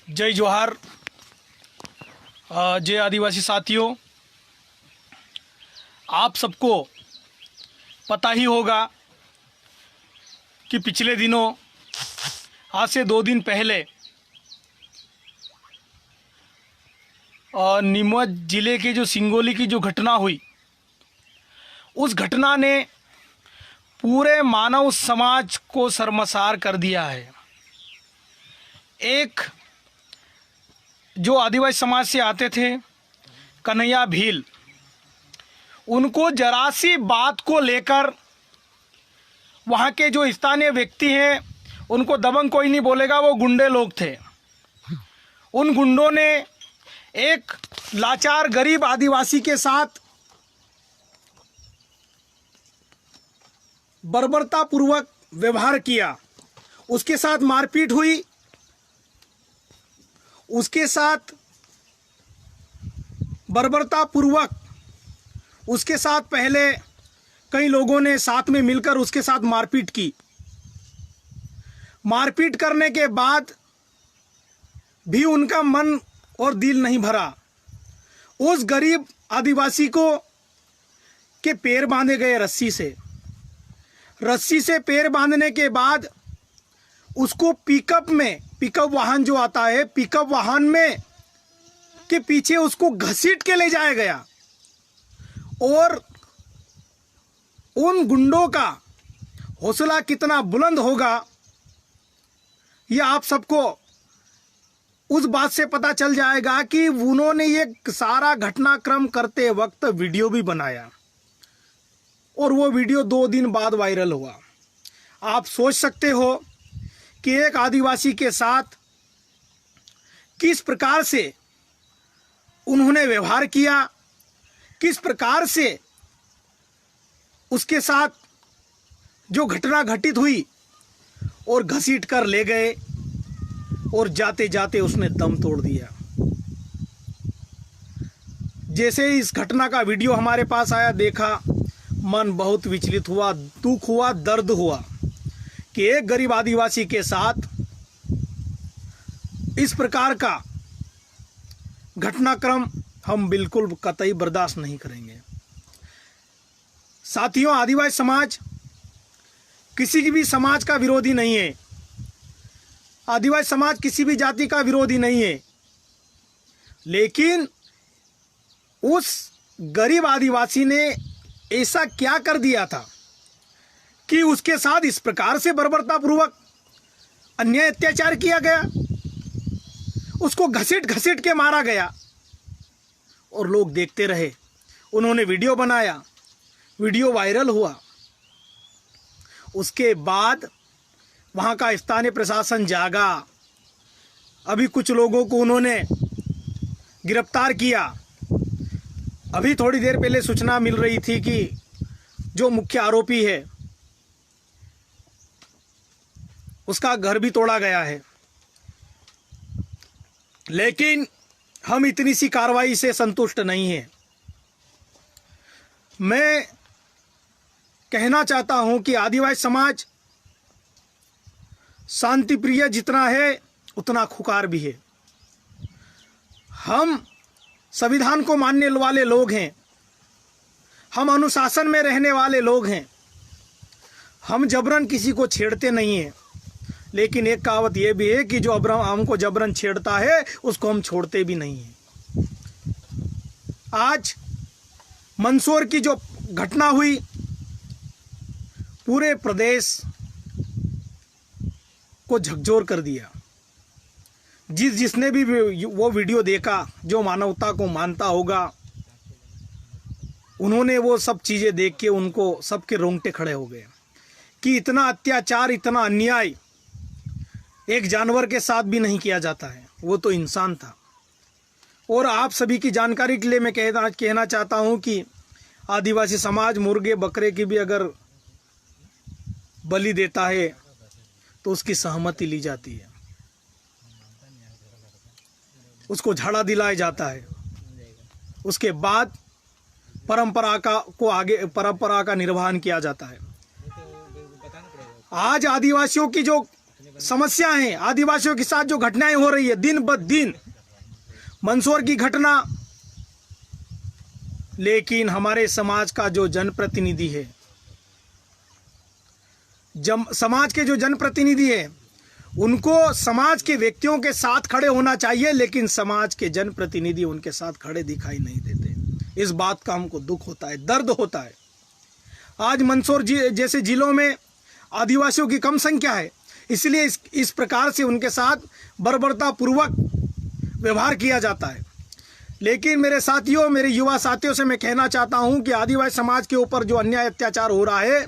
जय जोहार। जय आदिवासी साथियों, आप सबको पता ही होगा कि पिछले दिनों आज से 2 दिन पहले नीमच ज़िले के जो सिंगोली की जो घटना हुई, उस घटना ने पूरे मानव समाज को शर्मसार कर दिया है। एक जो आदिवासी समाज से आते थे, कन्हैया भील, उनको जरा सी बात को लेकर वहाँ के जो स्थानीय व्यक्ति हैं उनको दबंग कोई नहीं बोलेगा, वो गुंडे लोग थे। उन गुंडों ने एक लाचार गरीब आदिवासी के साथ बर्बरतापूर्वक व्यवहार किया, उसके साथ मारपीट हुई, उसके साथ बर्बरतापूर्वक उसके साथ पहले कई लोगों ने साथ में मिलकर उसके साथ मारपीट की। मारपीट करने के बाद भी उनका मन और दिल नहीं भरा। उस गरीब आदिवासी को के पैर बांधे गए रस्सी से पैर बांधने के बाद उसको पिकअप वाहन जो आता है, पिकअप वाहन में के पीछे उसको घसीट के ले जाया गया। और उन गुंडों का हौसला कितना बुलंद होगा, यह आप सबको उस बात से पता चल जाएगा कि उन्होंने ये सारा घटनाक्रम करते वक्त वीडियो भी बनाया और वो वीडियो 2 दिन बाद वायरल हुआ। आप सोच सकते हो कि एक आदिवासी के साथ किस प्रकार से उन्होंने व्यवहार किया, किस प्रकार से उसके साथ जो घटना घटित हुई और घसीट कर ले गए और जाते जाते उसने दम तोड़ दिया। जैसे इस घटना का वीडियो हमारे पास आया, देखा, मन बहुत विचलित हुआ, दुख हुआ, दर्द हुआ कि एक गरीब आदिवासी के साथ इस प्रकार का घटनाक्रम हम बिल्कुल कतई बर्दाश्त नहीं करेंगे। साथियों, आदिवासी समाज किसी भी समाज का विरोधी नहीं है। आदिवासी समाज किसी भी जाति का विरोधी नहीं है, लेकिन उस गरीब आदिवासी ने ऐसा क्या कर दिया था कि उसके साथ इस प्रकार से बर्बरतापूर्वक अन्याय अत्याचार किया गया, उसको घसीट घसीट के मारा गया और लोग देखते रहे। उन्होंने वीडियो बनाया, वीडियो वायरल हुआ। उसके बाद वहाँ का स्थानीय प्रशासन जागा। अभी कुछ लोगों को उन्होंने गिरफ्तार किया। अभी थोड़ी देर पहले सूचना मिल रही थी कि जो मुख्य आरोपी है उसका घर भी तोड़ा गया है। लेकिन हम इतनी सी कार्रवाई से संतुष्ट नहीं हैं। मैं कहना चाहता हूं कि आदिवासी समाज शांति प्रिय जितना है उतना खुकार भी है। हम संविधान को मानने वाले लोग हैं, हम अनुशासन में रहने वाले लोग हैं, हम जबरन किसी को छेड़ते नहीं हैं। लेकिन एक कहावत यह भी है कि जो हमको जबरन छेड़ता है उसको हम छोड़ते भी नहीं हैं। आज मंदसौर की जो घटना हुई, पूरे प्रदेश को झकझोर कर दिया। जिसने भी वो वीडियो देखा, जो मानवता को मानता होगा, उन्होंने वो सब चीज़ें देख के उनको सबके रोंगटे खड़े हो गए कि इतना अत्याचार, इतना अन्याय एक जानवर के साथ भी नहीं किया जाता है। वो तो इंसान था। और आप सभी की जानकारी के लिए मैं कहना चाहता हूँ कि आदिवासी समाज मुर्गे बकरे की भी अगर बलि देता है तो उसकी सहमति ली जाती है, उसको झाड़ा दिलाया जाता है। उसके बाद परंपरा का निर्वहन किया जाता है। आज आदिवासियों की जो समस्याएं, आदिवासियों के साथ जो घटनाएं हो रही है दिन ब दिन, मंदसौर की घटना, लेकिन हमारे समाज का जो जनप्रतिनिधि है, समाज के जो जनप्रतिनिधि है, उनको समाज के व्यक्तियों के साथ खड़े होना चाहिए, लेकिन समाज के जनप्रतिनिधि उनके साथ खड़े दिखाई नहीं देते। इस बात का हमको दुख होता है, दर्द होता है। आज मंदसौर जैसे जिलों में आदिवासियों की कम संख्या है, इसलिए इस प्रकार से उनके साथ बर्बरतापूर्वक व्यवहार किया जाता है। लेकिन मेरे साथियों, मेरे युवा साथियों से मैं कहना चाहता हूं कि आदिवासी समाज के ऊपर जो अन्याय अत्याचार हो रहा है,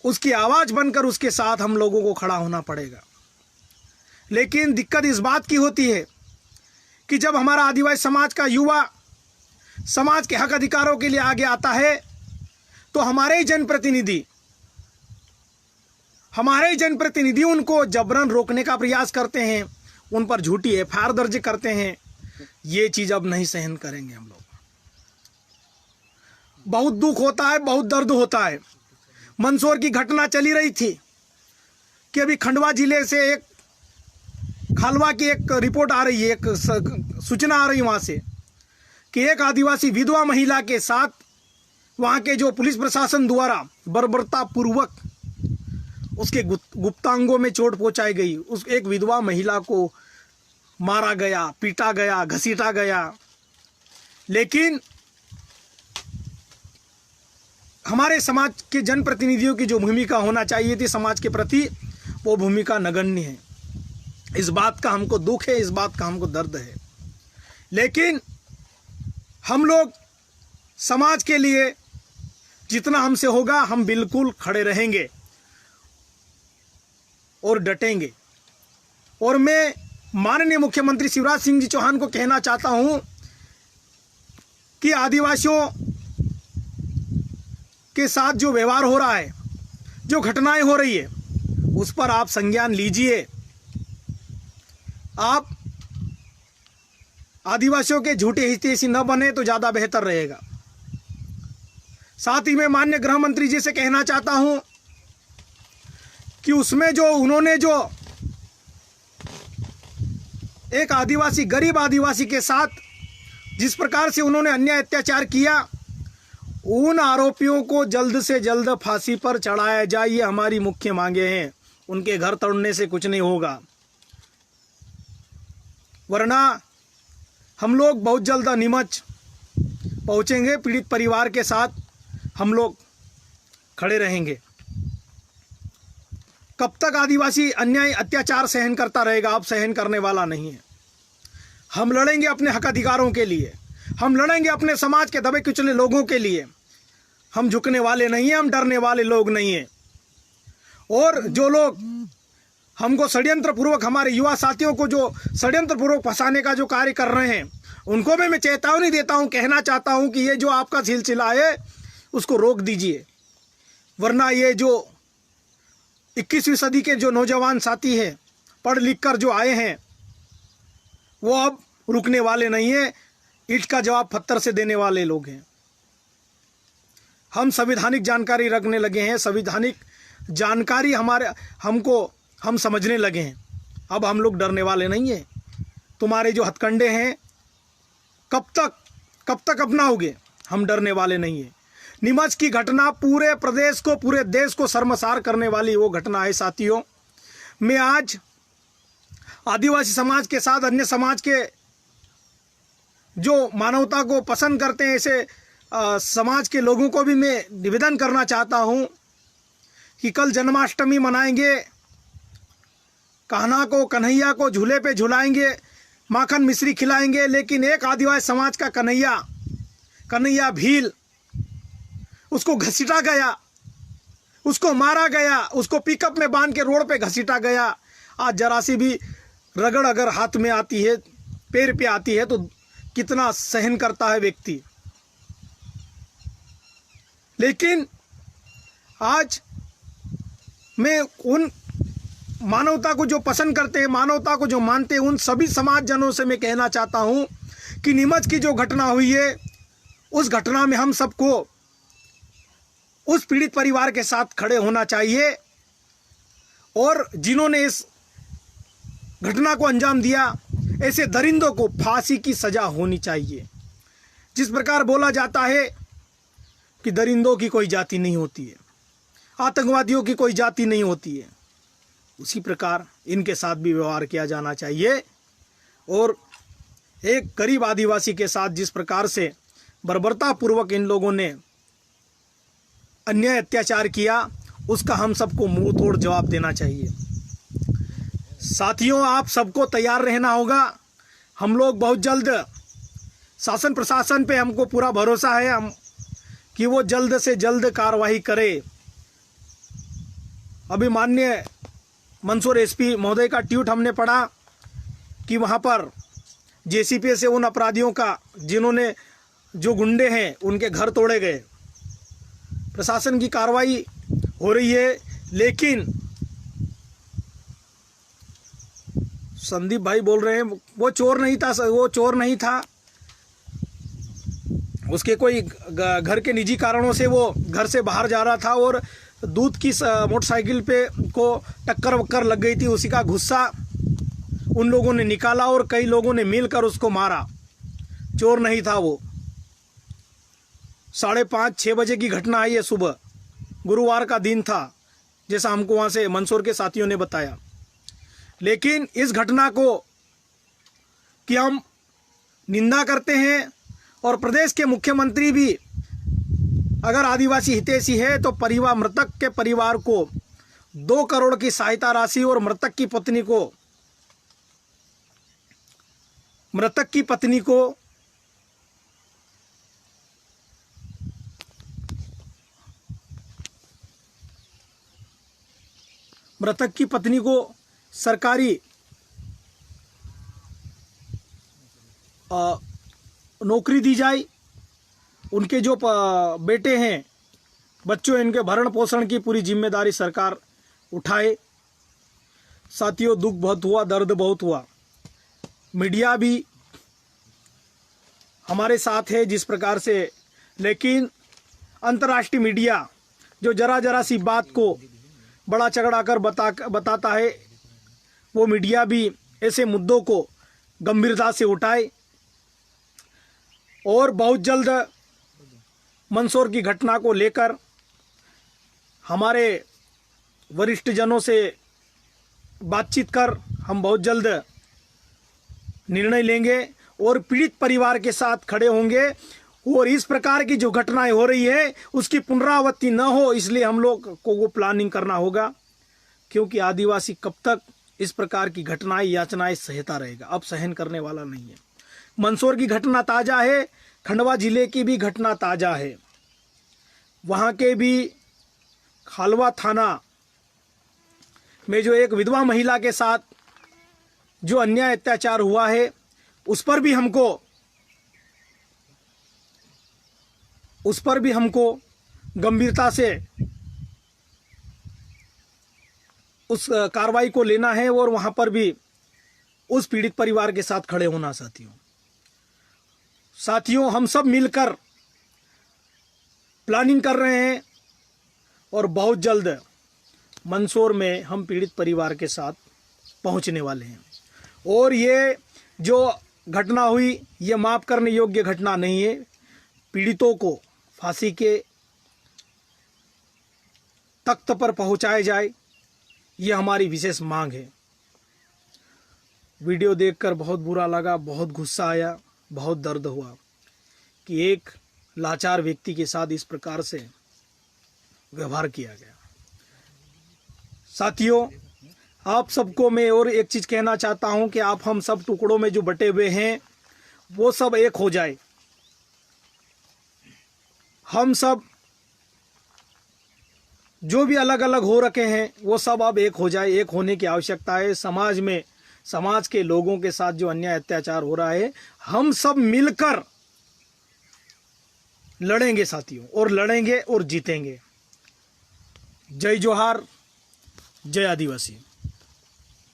उसकी आवाज़ बनकर उसके साथ हम लोगों को खड़ा होना पड़ेगा। लेकिन दिक्कत इस बात की होती है कि जब हमारा आदिवासी समाज का युवा समाज के हक अधिकारों के लिए आगे आता है, तो हमारे ही जनप्रतिनिधि उनको जबरन रोकने का प्रयास करते हैं, उन पर झूठी एफआईआर दर्ज करते हैं। ये चीज़ अब नहीं सहन करेंगे हम लोग। बहुत दुख होता है, बहुत दर्द होता है। मंदसौर की घटना चली रही थी कि अभी खंडवा जिले से एक खालवा की एक रिपोर्ट आ रही है, एक सूचना आ रही है वहाँ से कि एक आदिवासी विधवा महिला के साथ वहाँ के जो पुलिस प्रशासन द्वारा बर्बरतापूर्वक उसके गुप्तांगों में चोट पहुँचाई गई। उस एक विधवा महिला को मारा गया, पीटा गया, घसीटा गया। लेकिन हमारे समाज के जनप्रतिनिधियों की जो भूमिका होना चाहिए थी समाज के प्रति, वो भूमिका नगण्य है। इस बात का हमको दुख है, इस बात का हमको दर्द है। लेकिन हम लोग समाज के लिए जितना हमसे होगा हम बिल्कुल खड़े रहेंगे और डटेंगे। और मैं माननीय मुख्यमंत्री शिवराज सिंह जी चौहान को कहना चाहता हूं कि आदिवासियों के साथ जो व्यवहार हो रहा है, जो घटनाएं हो रही है, उस पर आप संज्ञान लीजिए। आप आदिवासियों के झूठे हितैषी न बने तो ज़्यादा बेहतर रहेगा। साथ ही मैं माननीय गृह मंत्री जी से कहना चाहता हूं कि उसमें जो उन्होंने जो एक आदिवासी, गरीब आदिवासी के साथ जिस प्रकार से उन्होंने अन्याय अत्याचार किया, उन आरोपियों को जल्द से जल्द फांसी पर चढ़ाया जाए। ये हमारी मुख्य मांगे हैं। उनके घर तोड़ने से कुछ नहीं होगा, वरना हम लोग बहुत जल्द नीमच पहुंचेंगे। पीड़ित परिवार के साथ हम लोग खड़े रहेंगे। कब तक आदिवासी अन्याय अत्याचार सहन करता रहेगा? अब सहन करने वाला नहीं है। हम लड़ेंगे अपने हक अधिकारों के लिए, हम लड़ेंगे अपने समाज के दबे कुचले लोगों के लिए। हम झुकने वाले नहीं हैं, हम डरने वाले लोग नहीं हैं। और जो लोग हमको षड्यंत्रपूर्वक, हमारे युवा साथियों को जो षड्यंत्रपूर्वक फंसाने का जो कार्य कर रहे हैं, उनको भी मैं चेतावनी देता हूं, कहना चाहता हूं कि ये जो आपका सिलसिला है उसको रोक दीजिए, वरना ये जो 21वीं सदी के जो नौजवान साथी हैं, पढ़ लिख कर जो आए हैं, वो अब रुकने वाले नहीं हैं। ईंट का जवाब पत्थर से देने वाले लोग हैं। हम संवैधानिक जानकारी रखने लगे हैं, संवैधानिक जानकारी हम समझने लगे हैं। अब हम लोग डरने वाले नहीं हैं। तुम्हारे जो हथकंडे हैं कब तक अपनाओगे? हम डरने वाले नहीं हैं। नीमच की घटना पूरे प्रदेश को, पूरे देश को शर्मसार करने वाली वो घटना है साथियों। मैं आज आदिवासी समाज के साथ अन्य समाज के जो मानवता को पसंद करते हैं, ऐसे समाज के लोगों को भी मैं निवेदन करना चाहता हूं कि कल जन्माष्टमी मनाएंगे, कान्हा को, कन्हैया को झूले पे झुलाएंगे, माखन मिश्री खिलाएंगे, लेकिन एक आदिवासी समाज का कन्हैया भील, उसको घसीटा गया, उसको मारा गया, उसको पिकअप में बांध के रोड पे घसीटा गया। आज जरा सी भी रगड़ अगर हाथ में आती है, पैर पे आती है, तो कितना सहन करता है व्यक्ति। लेकिन आज मैं उन मानवता को जो पसंद करते हैं, मानवता को जो मानते हैं, उन सभी समाज जनों से मैं कहना चाहता हूं कि नीमच की जो घटना हुई है, उस घटना में हम सबको उस पीड़ित परिवार के साथ खड़े होना चाहिए। और जिन्होंने इस घटना को अंजाम दिया, ऐसे दरिंदों को फांसी की सजा होनी चाहिए। जिस प्रकार बोला जाता है कि दरिंदों की कोई जाति नहीं होती है, आतंकवादियों की कोई जाति नहीं होती है, उसी प्रकार इनके साथ भी व्यवहार किया जाना चाहिए। और एक गरीब आदिवासी के साथ जिस प्रकार से बर्बरतापूर्वक इन लोगों ने अन्याय अत्याचार किया, उसका हम सबको मुंह तोड़ जवाब देना चाहिए। साथियों, आप सबको तैयार रहना होगा। हम लोग बहुत जल्द, शासन प्रशासन पे हमको पूरा भरोसा है हम कि वो जल्द से जल्द कार्रवाई करे। अभी माननीय मंदसौर एसपी महोदय का ट्वीट हमने पढ़ा कि वहाँ पर जेसीपी से उन अपराधियों का, जिन्होंने, जो गुंडे हैं, उनके घर तोड़े गए। प्रशासन की कार्रवाई हो रही है, लेकिन संदीप भाई बोल रहे हैं वो चोर नहीं था, वो चोर नहीं था, उसके कोई घर के निजी कारणों से वो घर से बाहर जा रहा था और दूध की मोटरसाइकिल पे को टक्कर वक्कर लग गई थी। उसी का गुस्सा उन लोगों ने निकाला और कई लोगों ने मिलकर उसको मारा। चोर नहीं था वो। 5:30-6 बजे की घटना है ये, सुबह गुरुवार का दिन था, जैसा हमको वहाँ से मंदसौर के साथियों ने बताया। लेकिन इस घटना को कि हम निंदा करते हैं और प्रदेश के मुख्यमंत्री भी अगर आदिवासी हितैषी है तो मृतक के परिवार को 2 करोड़ की सहायता राशि और मृतक की पत्नी को सरकारी नौकरी दी जाए। उनके जो बेटे हैं, बच्चों, इनके भरण पोषण की पूरी जिम्मेदारी सरकार उठाए। साथियों, दुख बहुत हुआ, दर्द बहुत हुआ। मीडिया भी हमारे साथ है जिस प्रकार से, लेकिन अंतर्राष्ट्रीय मीडिया जो जरा जरा सी बात को बड़ा चगड़ा कर बताता है, वो मीडिया भी ऐसे मुद्दों को गंभीरता से उठाए और बहुत जल्द मंदसौर की घटना को लेकर हमारे वरिष्ठ जनों से बातचीत कर हम बहुत जल्द निर्णय लेंगे और पीड़ित परिवार के साथ खड़े होंगे। और इस प्रकार की जो घटनाएं हो रही है उसकी पुनरावृत्ति न हो, इसलिए हम लोग को वो प्लानिंग करना होगा, क्योंकि आदिवासी कब तक इस प्रकार की घटनाएं, याचनाएं सहता रहेगा? अब सहन करने वाला नहीं है। मंदसौर की घटना ताज़ा है, खंडवा जिले की भी घटना ताज़ा है। वहाँ के भी खालवा थाना में जो एक विधवा महिला के साथ जो अन्याय अत्याचार हुआ है, उस पर भी हमको गंभीरता से उस कार्रवाई को लेना है और वहाँ पर भी उस पीड़ित परिवार के साथ खड़े होना। साथियों, हम सब मिलकर प्लानिंग कर रहे हैं और बहुत जल्द मंदसौर में हम पीड़ित परिवार के साथ पहुंचने वाले हैं। और ये जो घटना हुई, ये माफ़ करने योग्य घटना नहीं है। पीड़ितों को फांसी के तख्त पर पहुंचाया जाए, ये हमारी विशेष मांग है। वीडियो देखकर बहुत बुरा लगा, बहुत गुस्सा आया, बहुत दर्द हुआ कि एक लाचार व्यक्ति के साथ इस प्रकार से व्यवहार किया गया। साथियों, आप सबको मैं और एक चीज़ कहना चाहता हूं कि आप हम सब टुकड़ों में जो बटे हुए हैं वो सब एक हो जाए। हम सब जो भी अलग अलग हो रखे हैं वो सब अब एक हो जाए। एक होने की आवश्यकता है। समाज में, समाज के लोगों के साथ जो अन्याय अत्याचार हो रहा है, हम सब मिलकर लड़ेंगे साथियों, और लड़ेंगे और जीतेंगे। जय जोहार, जय आदिवासी।